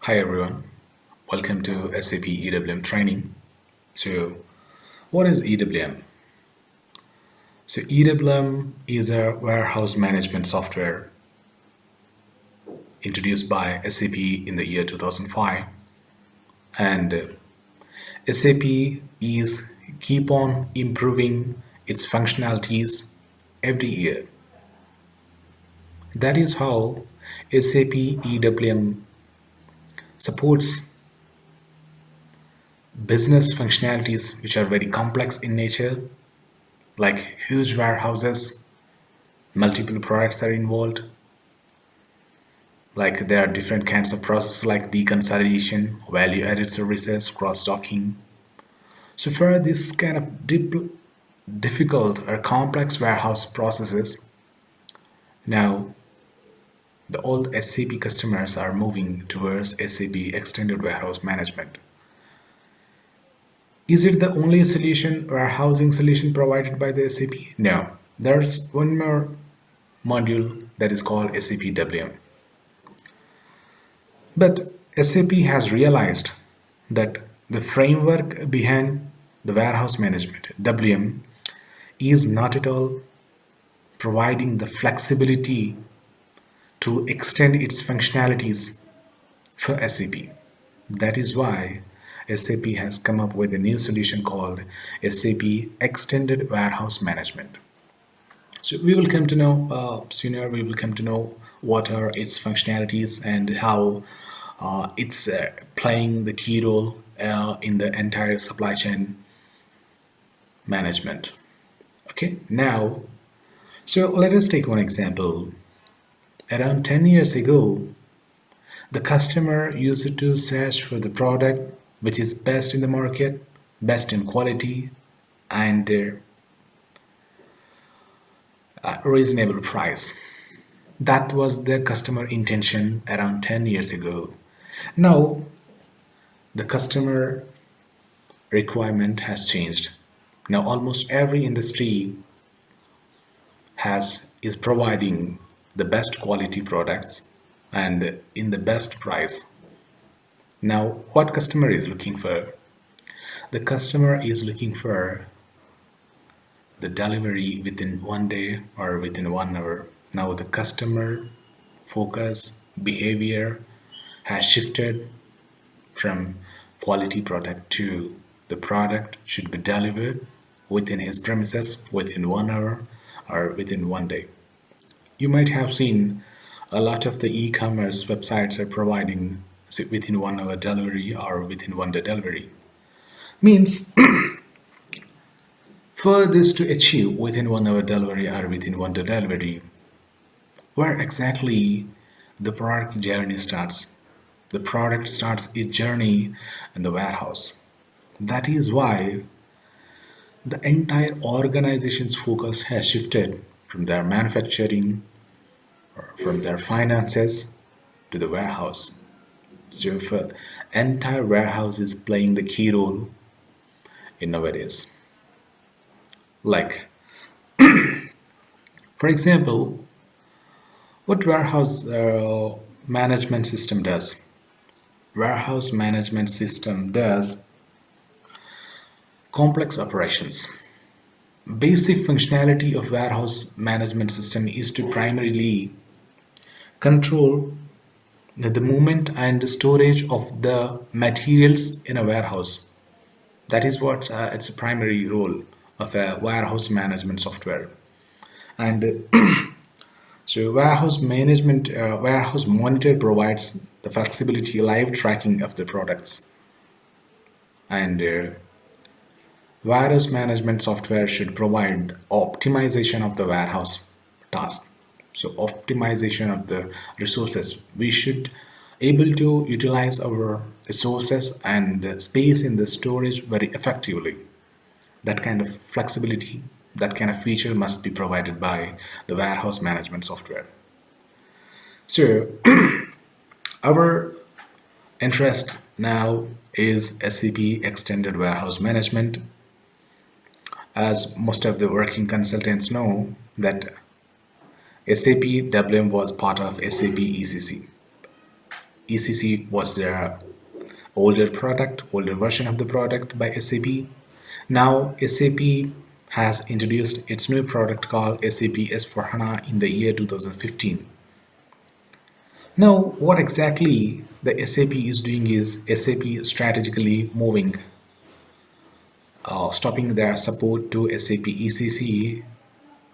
Hi everyone, welcome to SAP EWM training. So, what is EWM? So, EWM is a warehouse management software introduced by SAP in the year 2005, and SAP is keep on improving its functionalities every year. That is how SAP EWM supports business functionalities which are very complex in nature, like huge warehouses, multiple products are involved, like there are different kinds of processes like deconsolidation, value added services, cross docking. So for this kind of difficult or complex warehouse processes, now the old SAP customers are moving towards SAP extended warehouse management. Is it the only solution, warehousing solution provided by the SAP? No, there's one more module that is called SAP WM. But SAP has realized that the framework behind the warehouse management, WM, is not at all providing the flexibility to extend its functionalities for SAP. That is why SAP has come up with a new solution called SAP Extended Warehouse Management. So we will come to know sooner. We will come to know what are its functionalities and how it's playing the key role in the entire supply chain management. Okay, now, so let us take one example. Around 10 years ago, the customer used to search for the product which is best in the market, best in quality, and reasonable price. That was the customer intention around 10 years ago. Now, the customer requirement has changed. Now, almost every industry has is providing the best quality products and in the best price. Now, what customer is looking for? The customer is looking for the delivery within 1 day or within 1 hour. Now, the customer focus behavior has shifted from quality product to the product should be delivered within his premises within 1 hour or within 1 day. You might have seen a lot of the e-commerce websites are providing within 1 hour delivery or within 1 day delivery. Means for this to achieve within 1 hour delivery or within 1 day delivery, where exactly the product journey starts. The product starts its journey in the warehouse. That is why the entire organization's focus has shifted from their manufacturing or from their finances to the warehouse. So if entire warehouse is playing the key role in nowadays. Like, for example, what warehouse management system does? Warehouse management system does complex operations. Basic functionality of warehouse management system is to primarily control the movement and storage of the materials in a warehouse. That is what its primary role of a warehouse management software. And so warehouse monitor provides the flexibility live tracking of the products. And warehouse management software should provide optimization of the warehouse task. So optimization of the resources. We should able to utilize our resources and space in the storage very effectively. That kind of flexibility, that kind of feature must be provided by the warehouse management software. So our interest now is SAP Extended Warehouse Management. As most of the working consultants know that SAP WM was part of SAP ECC. ECC was their older product, older version of the product by SAP. Now SAP has introduced its new product called SAP S/4HANA in the year 2015. Now, what exactly the SAP is doing is SAP strategically moving, stopping their support to SAP ECC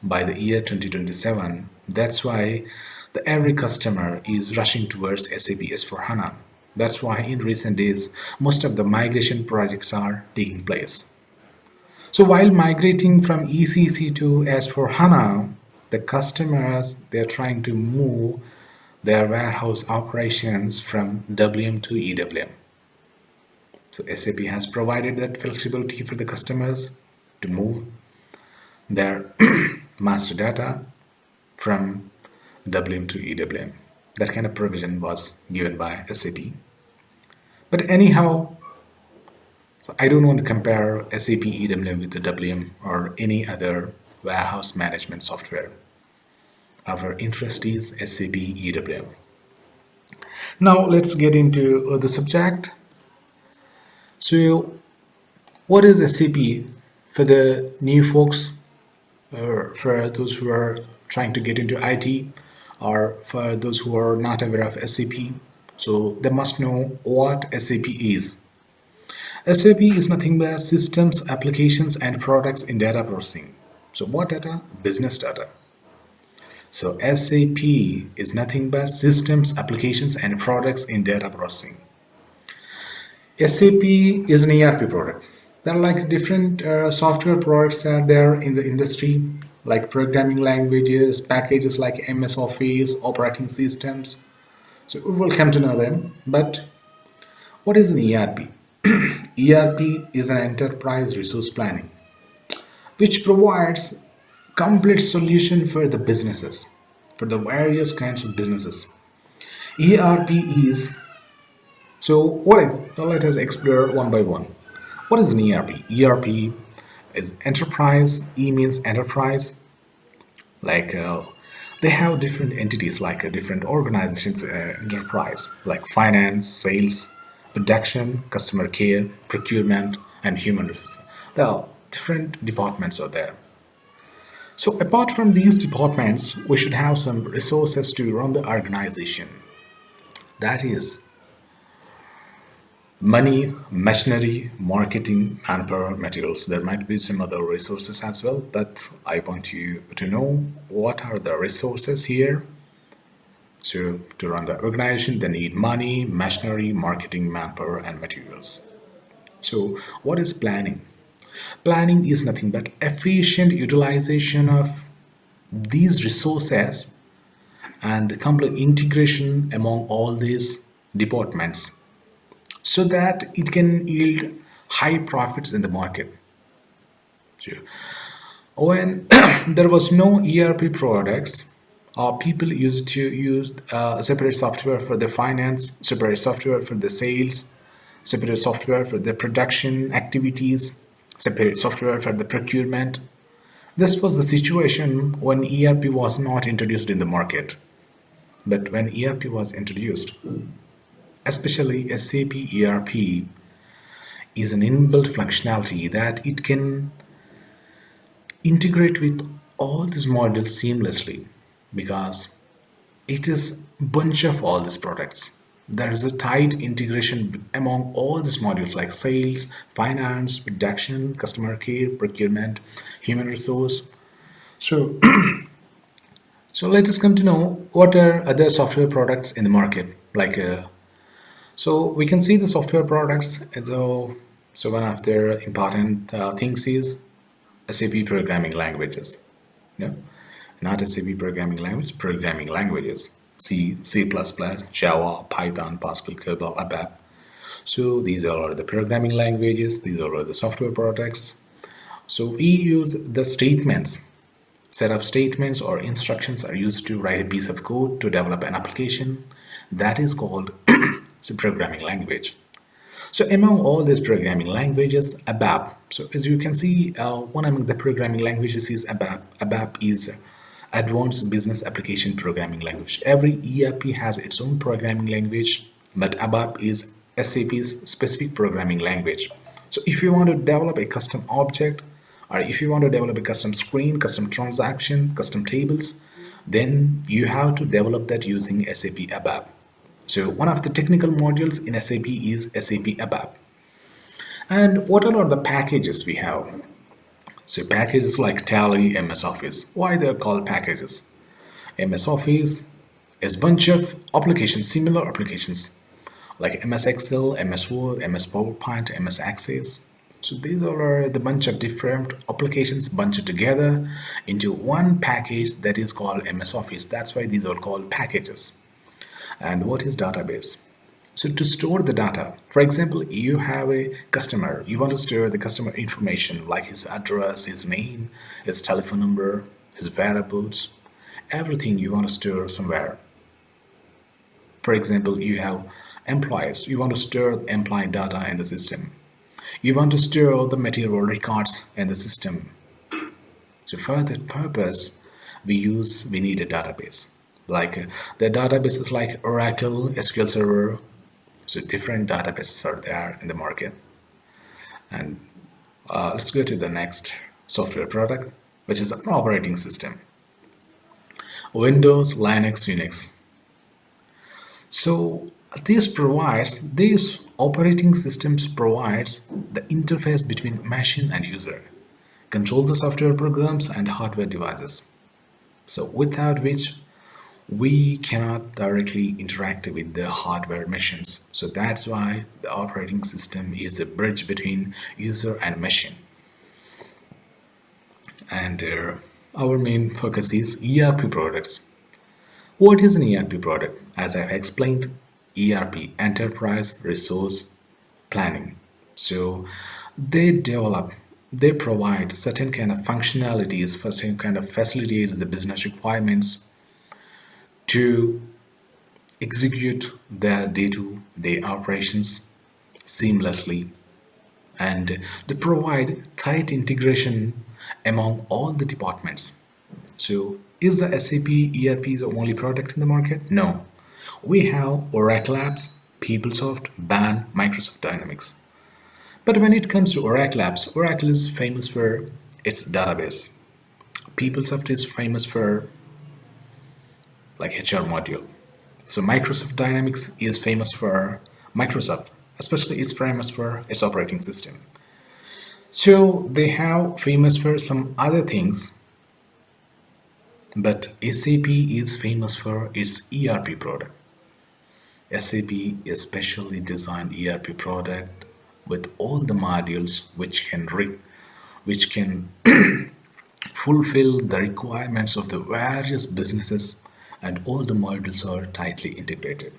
by the year 2027. That's why every customer is rushing towards SAP S/4HANA. That's why in recent days, most of the migration projects are taking place. So while migrating from ECC to S/4HANA, the customers, they're trying to move their warehouse operations from WM to EWM. So SAP has provided that flexibility for the customers to move their master data from WM to EWM. That kind of provision was given by SAP. But anyhow, so I don't want to compare SAP EWM with the WM or any other warehouse management software. Our interest is SAP EWM. Now let's get into the subject. So what is SAP for the new folks, or for those who are trying to get into IT, or for those who are not aware of SAP? So they must know what SAP is. SAP is nothing but systems, applications, and products in data processing. So what data? Business data. So SAP is nothing but systems, applications, and products in data processing. SAP is an ERP product. There are like different software products are there in the industry, like programming languages, packages like MS Office, operating systems. So we will come to know them. But what is an ERP? ERP is an enterprise resource planning, which provides complete solution for the businesses, for the various kinds of businesses. ERP is, so what is, let us explore one by one. What is an ERP? ERP is enterprise. E means enterprise. Like they have different entities, like different organizations, enterprise, like finance, sales, production, customer care, procurement, and human resources. There are different departments are there. So apart from these departments, we should have some resources to run the organization. That is money, machinery, marketing, manpower, materials. There might be some other resources as well, but I want you to know what are the resources here. So to run the organization, they need money, machinery, marketing, manpower, and materials. So what is planning? Planning is nothing but efficient utilization of these resources and complete integration among all these departments so that it can yield high profits in the market. So when there was no ERP products, people used to use separate software for the finance, separate software for the sales, separate software for the production activities, separate software for the procurement. This was the situation when ERP was not introduced in the market. But when ERP was introduced, especially SAP ERP is an inbuilt functionality that it can integrate with all these modules seamlessly, because it is bunch of all these products. There is a tight integration among all these modules like sales, finance, production, customer care, procurement, human resource. So so let us come to know what are other software products in the market. Like so we can see the software products. So one of their important things is SAP programming languages. Yeah, not SAP programming language, programming languages. C, C++, Java, Python, Pascal, COBOL, ABAP. So these are the programming languages. These are the software products. So we use the statements. Set of statements or instructions are used to write a piece of code to develop an application. That is called a programming language. So among all these programming languages, ABAP. So as you can see, one among the programming languages is ABAP. ABAP is Advanced Business Application Programming Language. Every ERP has its own programming language, but ABAP is SAP's specific programming language. So if you want to develop a custom object, or if you want to develop a custom screen, custom transaction, custom tables, then you have to develop that using SAP ABAP. So one of the technical modules in SAP is SAP ABAP. And what are the packages we have? So packages like Tally, MS Office. Why they're called packages? MS Office is a bunch of applications, similar applications like MS Excel, MS Word, MS PowerPoint, MS Access. So these all are the bunch of different applications bunched together into one package that is called MS Office. That's why these are called packages. And what is database? So to store the data, for example, you have a customer, you want to store the customer information like his address, his name, his telephone number, his variables, everything you want to store somewhere. For example, you have employees, you want to store employee data in the system. You want to store the material records in the system. So for that purpose, we need a database. Like the databases like Oracle, SQL Server. So different databases are there in the market. And let's go to the next software product, which is an operating system. Windows, Linux, Unix. So these operating systems provides the interface between machine and user, control the software programs and hardware devices. So without which we cannot directly interact with the hardware machines. So that's why the operating system is a bridge between user and machine. And our main focus is ERP products. What is an ERP product? As I've explained, ERP, Enterprise Resource Planning. So they provide certain kind of functionalities, certain kind of facilities, the business requirements to execute their day-to-day operations seamlessly, and they provide tight integration among all the departments. So is the SAP ERP the only product in the market? No. We have Oracle Apps, PeopleSoft, BAN, Microsoft Dynamics. But when it comes to Oracle Apps, Oracle is famous for its database. PeopleSoft is famous for like HR module. So Microsoft Dynamics is famous for Microsoft, especially it's famous for its operating system. So they have famous for some other things, but SAP is famous for its ERP product. SAP is specially designed ERP product with all the modules which can fulfill the requirements of the various businesses, and all the modules are tightly integrated.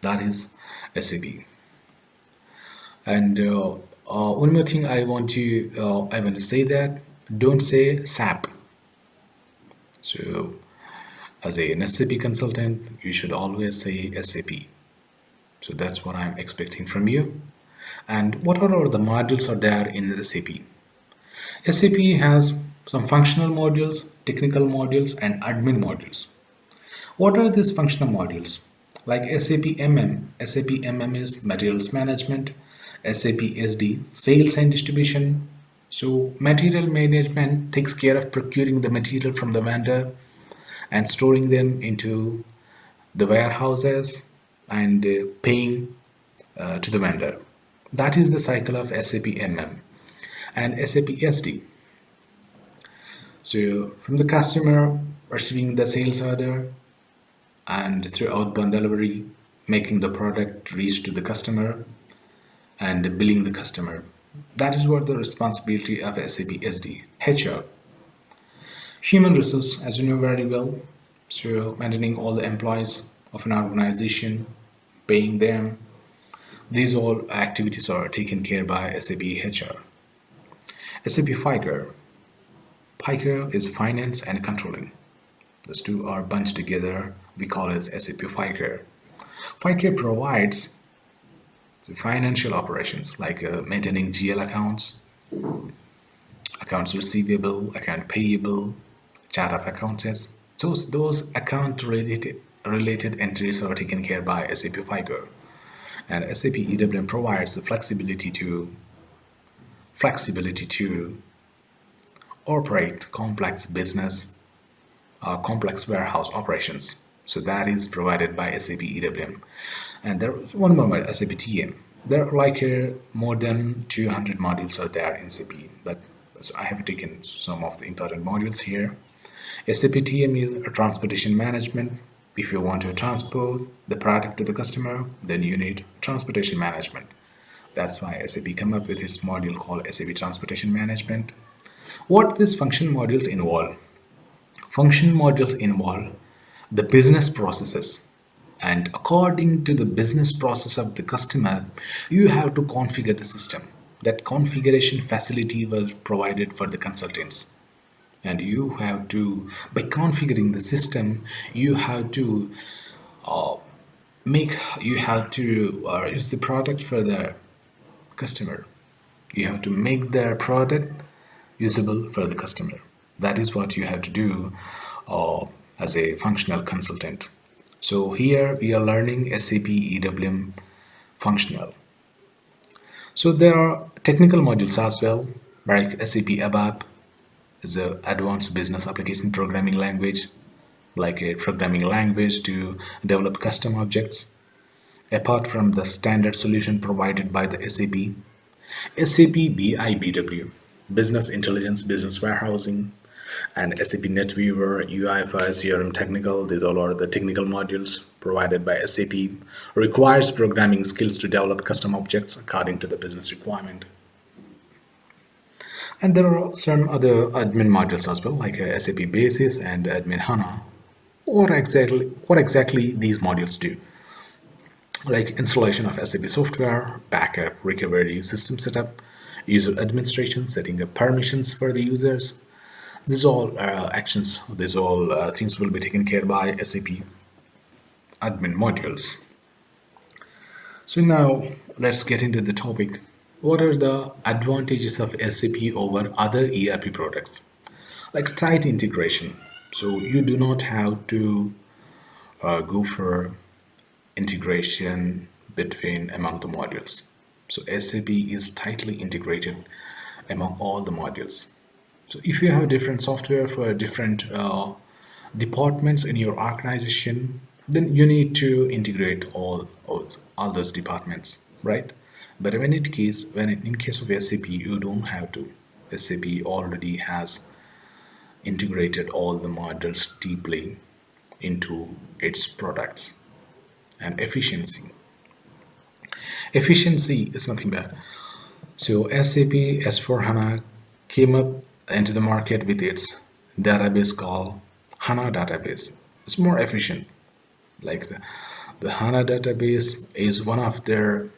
That is SAP. And one more thing I want to say that don't say SAP. So as an SAP consultant, you should always say SAP. So that's what I'm expecting from you. And what are the modules are there in the SAP? SAP has some functional modules, technical modules, and admin modules. What are these functional modules? Like SAP MM. SAP MM is materials management. SAP SD, sales and distribution. So material management takes care of procuring the material from the vendor and storing them into the warehouses and paying to the vendor. That is the cycle of SAP MM. And SAP SD. So from the customer receiving the sales order and through outbound delivery, making the product reach to the customer and billing the customer. That is what the responsibility of SAP SD. HR, human resource, as you know very well. So maintaining all the employees of an organization, paying them. These all activities are taken care by SAP HR. SAP FICO. FICO is finance and controlling. Those two are bunched together. We call it SAP FICO. FICO provides the financial operations like maintaining GL accounts, accounts receivable, account payable, chart of accounts. Those account related related entries are taken care by SAP FICO. And SAP EWM provides the flexibility to operate complex warehouse operations. So that is provided by SAP EWM. And there is one more SAP TM. There are like more than 200 modules are there in SAP, but so I have taken some of the important modules here. SAP TM is a transportation management. If you want to transport the product to the customer, then you need transportation management. That's why SAP come up with this module called SAP Transportation Management. What these function modules involve? Function modules involve the business processes. And according to the business process of the customer, you have to configure the system. That configuration facility was provided for the consultants. And you have to, by configuring the system, you have to use the product for the customer. You have to make the product usable for the customer. That is what you have to do uh, as a functional consultant. So here we are learning SAP EWM functional. So there are technical modules as well, like SAP ABAP is a advanced business application programming language, like a programming language to develop custom objects. Apart from the standard solution provided by the SAP BIBW, Business Intelligence, Business Warehousing, and SAP NetWeaver, UIFI, CRM Technical, these all are the technical modules provided by SAP, requires programming skills to develop custom objects according to the business requirement. And there are some other admin modules as well, like SAP Basis and Admin HANA. What exactly these modules do? Like installation of SAP software, backup, recovery, system setup, user administration, setting up permissions for the users. These all these all things will be taken care by SAP admin modules. So now let's get into the topic. What are the advantages of SAP over other ERP products? Like tight integration. So you do not have to go for integration between among the modules. So SAP is tightly integrated among all the modules. So if you have different software for different departments in your organization, then you need to integrate all those departments, right? But when in case of SAP, you don't have to. SAP already has integrated all the modules deeply into its products. And efficiency is nothing bad. So SAP S/4HANA came up into the market with its database called HANA database. It's more efficient. Like the HANA database is one of the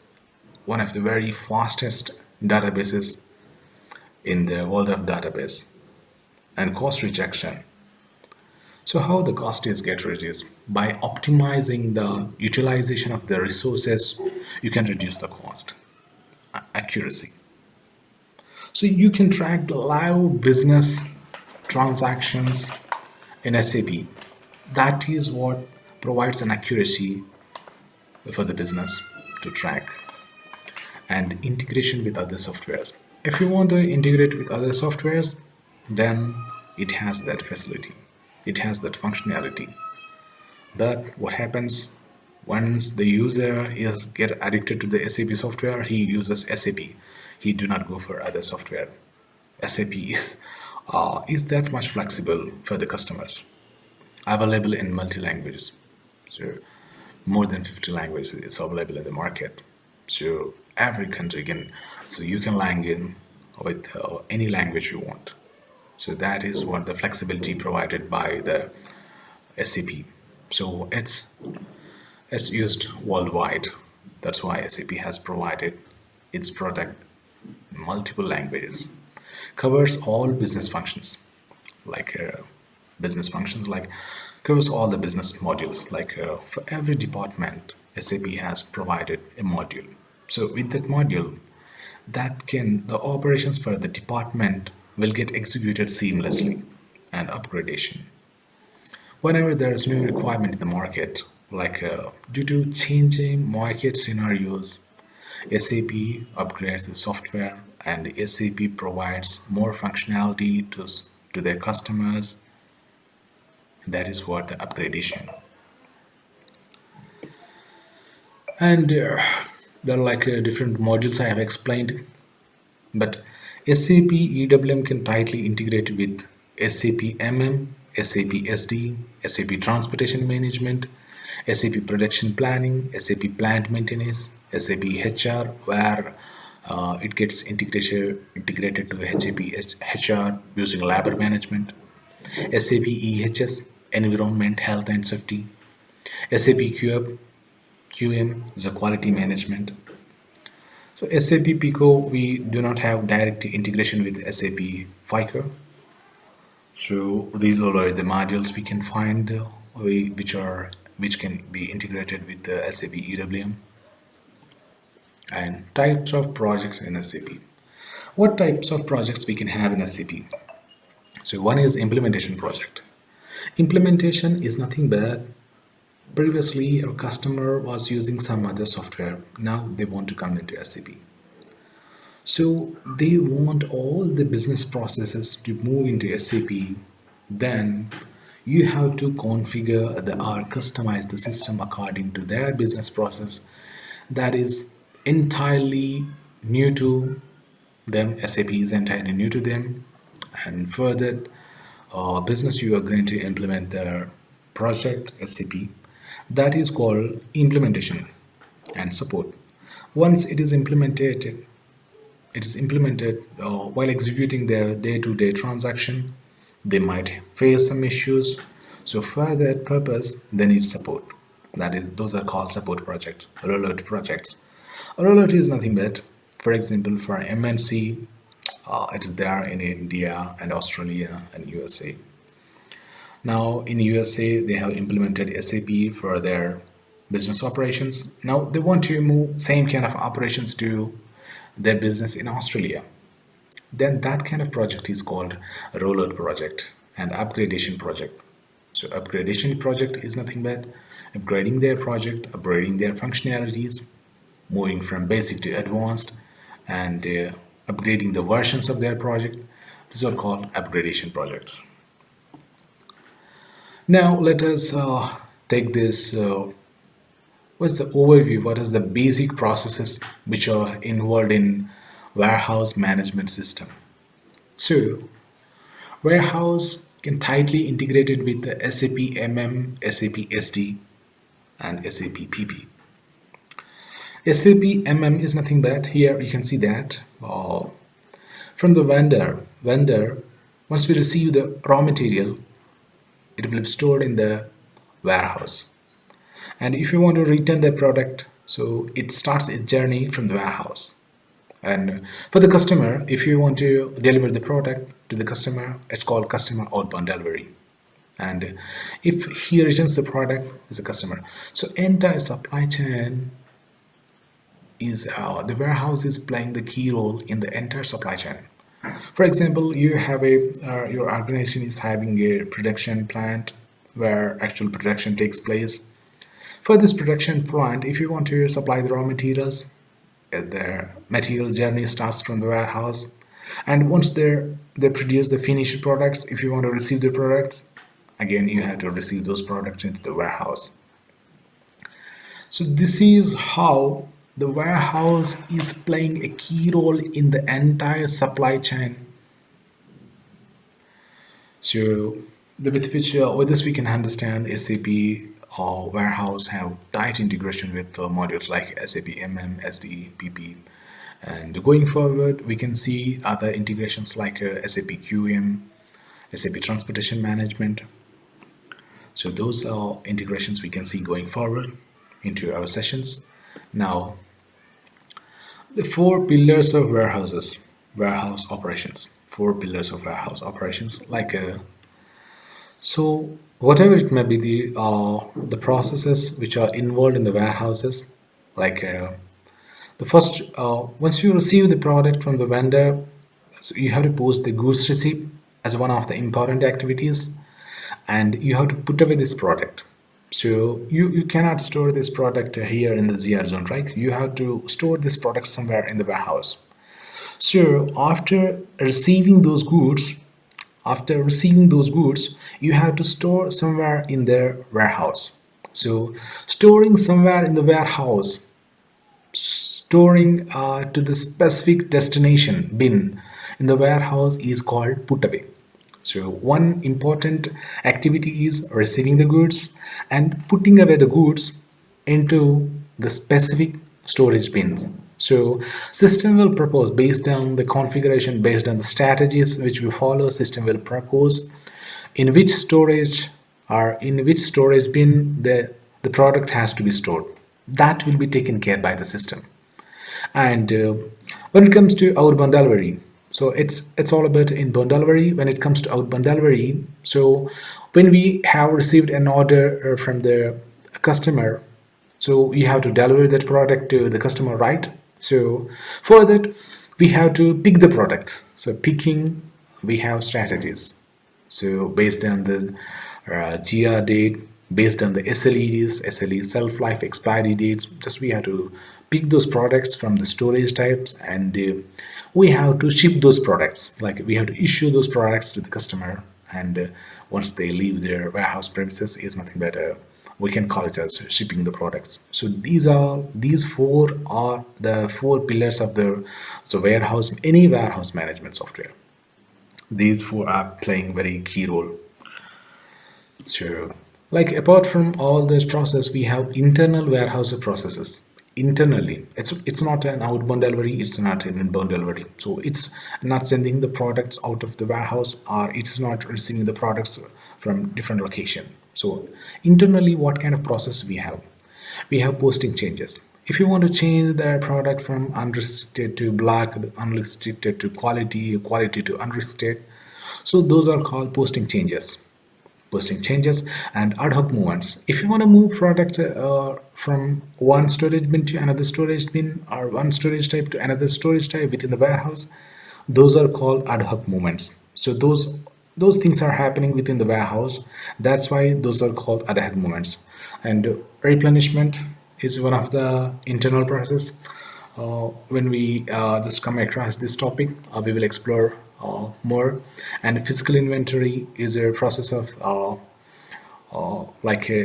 very fastest databases in the world of database. And cost reduction. So how the cost is get reduced? By optimizing the utilization of the resources, you can reduce the cost. Accuracy. So you can track the live business transactions in SAP. That is what provides an accuracy for the business to track, and integration with other softwares. If you want to integrate with other softwares, then it has that facility. It has that functionality. But what happens once the user is get addicted to the SAP software, he uses SAP. He do not go for other software. SAP is that much flexible for the customers, available in multi languages. So more than 50 languages is available in the market. So every country can, so you can lang in with any language you want. So that is what the flexibility provided by the SAP. So it's used worldwide. That's why SAP has provided its product in multiple languages. Covers all business functions, like covers all the business modules. Like for every department, SAP has provided a module. So with that module, the operations for the department will get executed seamlessly, and upgradation. whenever there is new requirement in the market, like due to changing market scenarios, SAP upgrades the software and SAP provides more functionality to their customers. That is what the upgradation. And there are like different modules I have explained, but SAP EWM can tightly integrate with SAP MM, SAP SD, SAP Transportation Management, SAP Production Planning, SAP Plant Maintenance, SAP HR, where it gets integrated to SAP HR using labor management, SAP EHS, Environment, Health and Safety, SAP QM is a quality management. So SAP Pico, we do not have direct integration with SAP FICO. So these all are the modules we can find which can be integrated with the SAP EWM and types of projects in SAP. What types of projects we can have in SAP? So one is implementation project. Implementation is nothing but previously our customer was using some other software. Now they want to come into SAP. So they want all the business processes to move into SAP. Then you have to configure or customize the system according to their business process that is entirely new to them. SAP is entirely new to them. And for that business, you are going to implement the project SAP. That is called implementation and support. Once it is implemented while executing their day-to-day transaction, they might face some issues. So for that purpose, they need support. That is, those are called support projects, rollout projects. A rollout is nothing but, for example, for MNC, it is there in India and Australia and USA. Now in USA, they have implemented SAP for their business operations. Now they want to move same kind of operations to their business in Australia. Then that kind of project is called a rollout project and upgradation project. So upgradation project is nothing but upgrading their project, upgrading their functionalities, moving from basic to advanced, and upgrading the versions of their project. These are called upgradation projects. Now let us take this. What's the overview? What is the basic processes which are involved in warehouse management system? So warehouse can tightly integrated with the SAP MM, SAP SD, and SAP PP. SAP MM is nothing but here you can see that from the vendor once we receive the raw material, it will be stored in the warehouse. And if you want to return the product, so it starts its journey from the warehouse. And for the customer, if you want to deliver the product to the customer, it's called customer outbound delivery. And if he returns the product as a customer, so entire supply chain is the warehouse is playing the key role in the entire supply chain. For example, you have your organization is having a production plant where actual production takes place. For this production plant, if you want to supply the raw materials, the material journey starts from the warehouse. And once they produce the finished products, if you want to receive the products, again, you have to receive those products into the warehouse. So this is how the warehouse is playing a key role in the entire supply chain. So with this we can understand SAP warehouse have tight integration with modules like SAP MM, SD, PP. And going forward, we can see other integrations like SAP QM, SAP Transportation Management. So those are integrations we can see going forward into our sessions. Now, the four pillars of warehouse operations. Four pillars of warehouse operations, like so whatever it may be, the processes which are involved in the warehouses, like the first, once you receive the product from the vendor, so you have to post the goods receipt as one of the important activities. and you have to put away this product. So you cannot store this product here in the ZR zone, right? You have to store this product somewhere in the warehouse. So after receiving those goods, you have to store somewhere in their warehouse. So storing somewhere in the warehouse, storing to the specific destination bin in the warehouse is called put away. So one important activity is receiving the goods and putting away the goods into the specific storage bins. So system will propose based on the configuration, based on the strategies which we follow, system will propose in which storage or in which storage bin the product has to be stored. That will be taken care by the system. And when it comes to outbound delivery, so it's all about inbound delivery. When it comes to outbound delivery, so when we have received an order from the customer, so we have to deliver that product to the customer, right? So for that we have to pick the product. So picking, we have strategies. So based on the GR date, based on the SLE shelf life expiry dates, just we have to pick those products from the storage types, and we have to ship those products. Like we have to issue those products to the customer, and once they leave their warehouse premises, is nothing but we can call it as shipping the products. So these four are the four pillars of the warehouse, any warehouse management software. These four are playing very key role. So, like apart from all this process, we have internal warehouse processes. Internally, it's not an outbound delivery, it's not an inbound delivery. So it's not sending the products out of the warehouse, or it's not receiving the products from different location. So internally, what kind of process we have? We have posting changes. If you want to change the product from unrestricted to black, unrestricted to quality, quality to unrestricted, so those are called posting changes and ad hoc movements. If you want to move product from one storage bin to another storage bin, or one storage type to another storage type within the warehouse, those are called ad hoc movements. So those things are happening within the warehouse. That's why those are called ad hoc movements. And replenishment is one of the internal process. When we just come across this topic, we will explore more. And physical inventory is a process of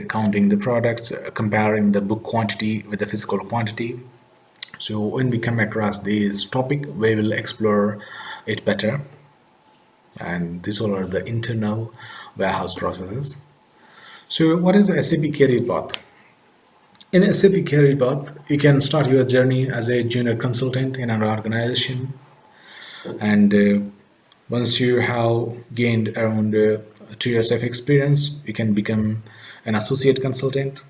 counting the products, comparing the book quantity with the physical quantity. So when we come across this topic, we will explore it better. And these all are the internal warehouse processes. So what is the SAP career path? In SAP career path, you can start your journey as a junior consultant in an organization, and once you have gained around 2 years of experience, you can become an associate consultant.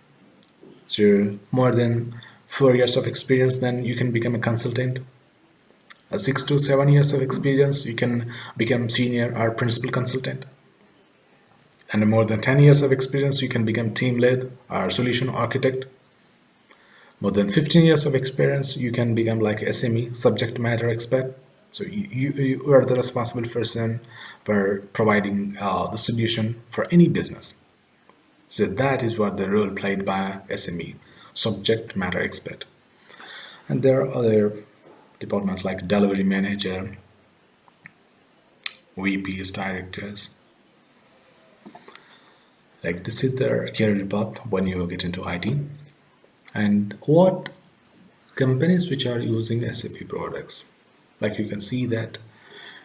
So more than 4 years of experience, then you can become a consultant. 6 to 7 years of experience, you can become senior or principal consultant. And more than 10 years of experience, you can become team lead or solution architect. More than 15 years of experience, you can become like SME, subject matter expert. So you are the responsible person for providing the solution for any business. So that is what the role played by SME, subject matter expert. And there are other departments like delivery manager, VPs, directors. Like this is their career path when you get into IT. And what companies which are using SAP products? Like you can see that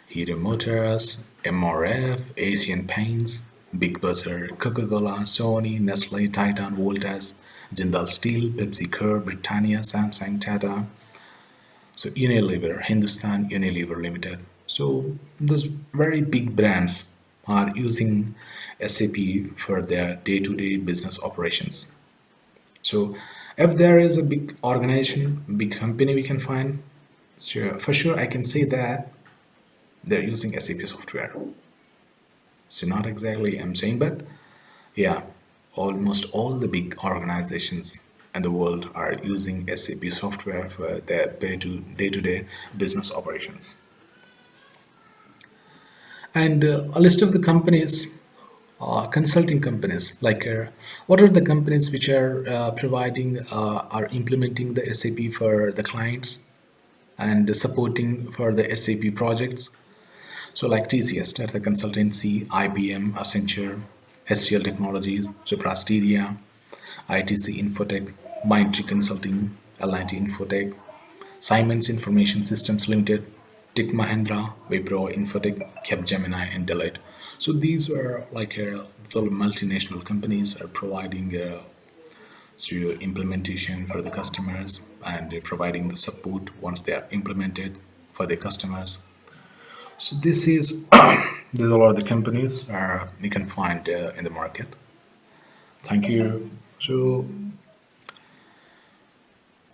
Hero Motors, MRF, Asian Paints, Big Butter, Coca-Cola, Sony, Nestle, Titan, Voltas, Jindal Steel, PepsiCo, Britannia, Samsung, Tata, so Unilever, Hindustan Unilever Limited. So these very big brands are using SAP for their day-to-day business operations. So if there is a big organization, big company we can find, sure, for sure I can say that they're using SAP software. So not exactly I'm saying, but yeah, almost all the big organizations in the world are using SAP software for their day-to-day business operations. And a list of the companies consulting companies, like what are the companies which are providing are implementing the SAP for the clients and supporting for the SAP projects. So like TCS, Tata Consultancy, IBM, Accenture, HCL Technologies, Soprasteria, ITC Infotech, Mindtree Consulting, L&T Infotech, Siemens Information Systems Limited, Tech Mahindra, Wipro, Infotech, Capgemini, and Deloitte. So these are like sort of multinational companies are providing so implementation for the customers and providing the support once they are implemented for the customers. So this is these are all the companies you can find in the market. Thank you. So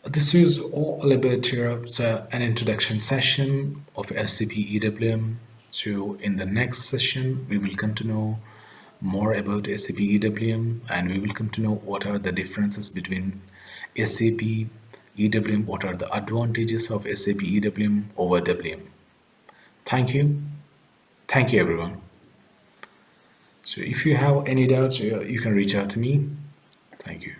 this is all about here. So an introduction session of SAP EWM. So in the next session, we will come to know more about SAP EWM, and we will come to know what are the differences between SAP EWM, what are the advantages of SAP EWM over WM. Thank you. Thank you, everyone. So if you have any doubts, you can reach out to me. Thank you.